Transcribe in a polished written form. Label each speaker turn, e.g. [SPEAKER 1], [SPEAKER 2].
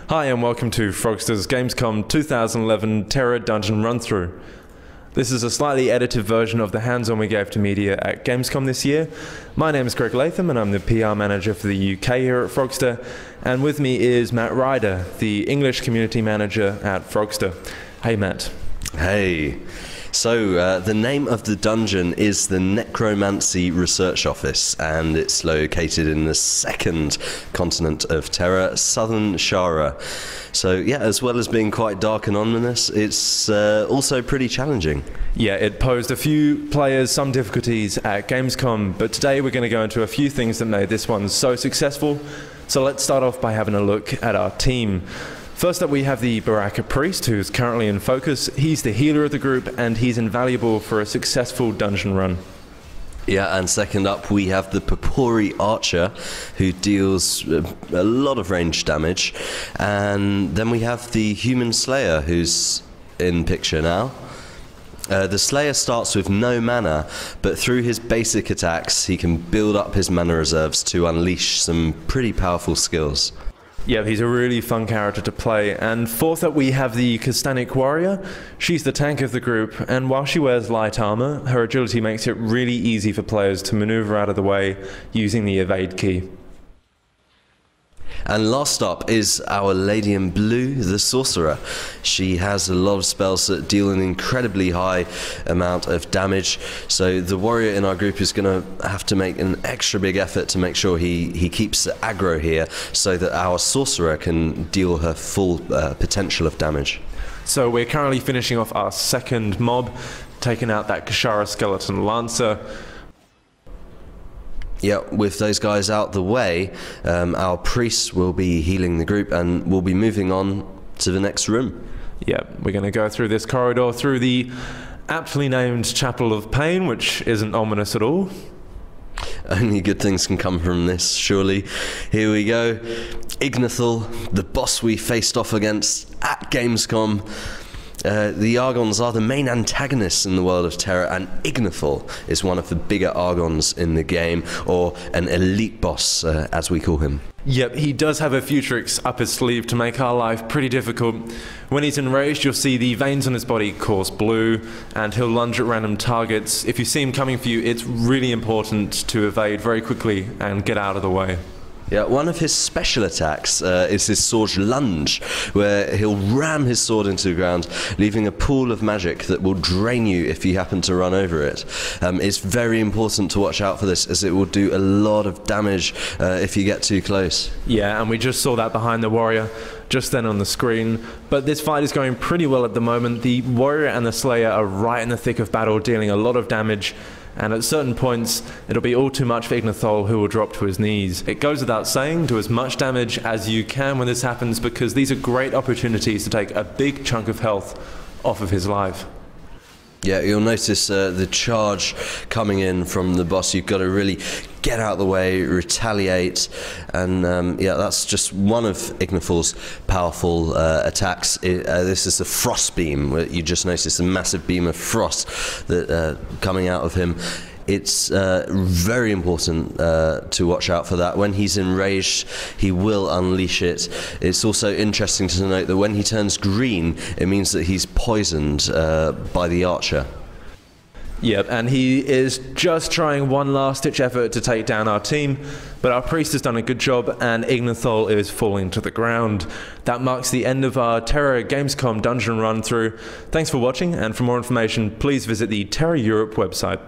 [SPEAKER 1] Hi and welcome to Frogster's Gamescom 2011 Terra Dungeon Run-Through. This is a slightly edited version of the hands-on we gave to media at Gamescom this year. My name is Greg Latham and I'm the PR manager for the UK here at Frogster. And with me is Matt Ryder, the English community manager at Frogster. Hey Matt.
[SPEAKER 2] Hey. So, the name of the dungeon is the Necromancy Research Office, and it's located in the second continent of Terra, Southern Shara. So, yeah, as well as being quite dark and ominous, it's also pretty challenging.
[SPEAKER 1] Yeah, it posed a few players some difficulties at Gamescom, but today we're going to go into a few things that made this one so successful. So let's start off by having a look at our team. First up we have the Baraka Priest, who's currently in focus. He's the healer of the group and he's invaluable for a successful dungeon run.
[SPEAKER 2] Yeah, and second up we have the Papori Archer, who deals a lot of range damage. And then we have the Human Slayer, who's in picture now. The Slayer starts with no mana, but through his basic attacks he can build up his mana reserves to unleash some pretty powerful skills.
[SPEAKER 1] Yeah, he's a really fun character to play. And fourth up we have the Kastanic Warrior. She's the tank of the group, and while she wears light armor, her agility makes it really easy for players to maneuver out of the way using the evade key.
[SPEAKER 2] And last up is our Lady in Blue, the Sorcerer. She has a lot of spells that deal an incredibly high amount of damage, so the warrior in our group is going to have to make an extra big effort to make sure he keeps the aggro here so that our Sorcerer can deal her full potential of damage.
[SPEAKER 1] So we're currently finishing off our second mob, taking out that Kashara Skeleton Lancer.
[SPEAKER 2] Yeah, with those guys out the way, our priest will be healing the group and we'll be moving on to the next room.
[SPEAKER 1] Yeah, we're going to go through this corridor through the aptly named Chapel of Pain, which isn't ominous at all.
[SPEAKER 2] Only good things can come from this, surely. Here we go. Ignithal, the boss we faced off against at Gamescom. The Argons are the main antagonists in the world of Terra, and Ignithal is one of the bigger Argons in the game, or an elite boss, as we call him.
[SPEAKER 1] Yep, he does have a few tricks up his sleeve to make our life pretty difficult. When he's enraged, you'll see the veins on his body course blue, and he'll lunge at random targets. If you see him coming for you, it's really important to evade very quickly and get out of the way.
[SPEAKER 2] Yeah, one of his special attacks is his sword lunge, where he'll ram his sword into the ground, leaving a pool of magic that will drain you if you happen to run over it. It's very important to watch out for this, as it will do a lot of damage if you get too close.
[SPEAKER 1] Yeah, and we just saw that behind the warrior just then on the screen. But this fight is going pretty well at the moment. The warrior and the slayer are right in the thick of battle, dealing a lot of damage. And at certain points, it'll be all too much for Ignithal, who will drop to his knees. It goes without saying, do as much damage as you can when this happens, because these are great opportunities to take a big chunk of health off of his life.
[SPEAKER 2] Yeah, you'll notice the charge coming in from the boss. You've got to really get out of the way, retaliate, and yeah, that's just one of Ignithal's powerful attacks. This is the frost beam, where you just notice a massive beam of frost that coming out of him. It's very important to watch out for that. When he's enraged, he will unleash it. It's also interesting to note that when he turns green, it means that he's poisoned by the archer.
[SPEAKER 1] Yep, and he is just trying one last-ditch effort to take down our team, but our priest has done a good job, and Ignithal is falling to the ground. That marks the end of our Terra Gamescom dungeon run-through. Thanks for watching, and for more information, please visit the Terra Europe website.